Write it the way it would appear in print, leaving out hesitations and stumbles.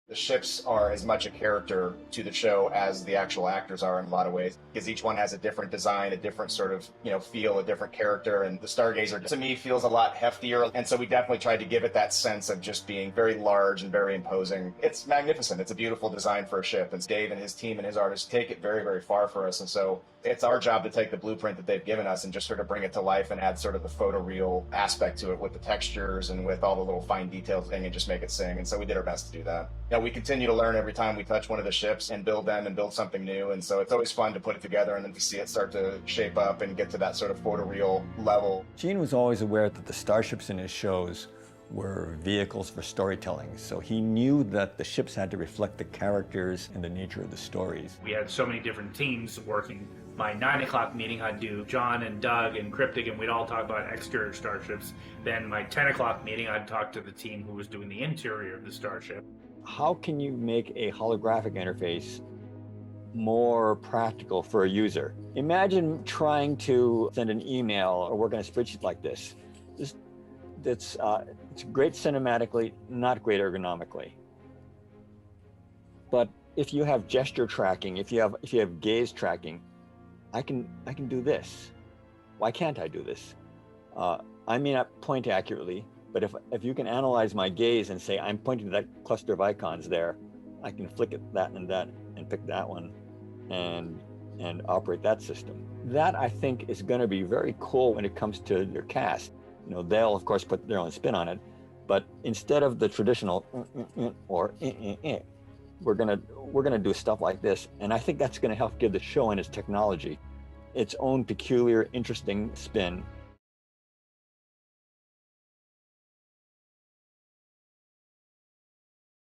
The ships are as much a character to the show as the actual actors are in a lot of ways, because each one has a different design, a different sort of, feel, a different character. And the Stargazer, to me, feels a lot heftier. And so we definitely tried to give it that sense of just being very large and very imposing. It's magnificent. It's a beautiful design for a ship. And Dave and his team and his artists take it very, very far for us. And so it's our job to take the blueprint that they've given us and just sort of bring it to life and add sort of the photoreal aspect to it with the textures and with all the little fine details and just make it sing. And so we did our best to do that. We continue to learn every time we touch one of the ships and build them and build something new. And so it's always fun to put it together and then to see it start to shape up and get to that sort of photoreal level. Gene was always aware that the starships in his shows were vehicles for storytelling. So he knew that the ships had to reflect the characters and the nature of the stories. We had so many different teams working. My 9 o'clock meeting, I'd do John and Doug and Cryptic, and we'd all talk about exterior starships. Then my 10 o'clock meeting, I'd talk to the team who was doing the interior of the starship. How can you make a holographic interface more practical for a user? Imagine trying to send an email or work on a spreadsheet like this. It's great cinematically, not great ergonomically. But if you have gesture tracking, if you have gaze tracking, I can do this. Why can't I do this? I may not point accurately, but if you can analyze my gaze and say, I'm pointing to that cluster of icons there, I can flick at that and pick that one and operate that system. That, I think, is going to be very cool when it comes to your cast. They'll, of course, put their own spin on it, but instead of the traditional or we're gonna do stuff like this, and I think that's going to help give the show and its technology its own peculiar, interesting spin.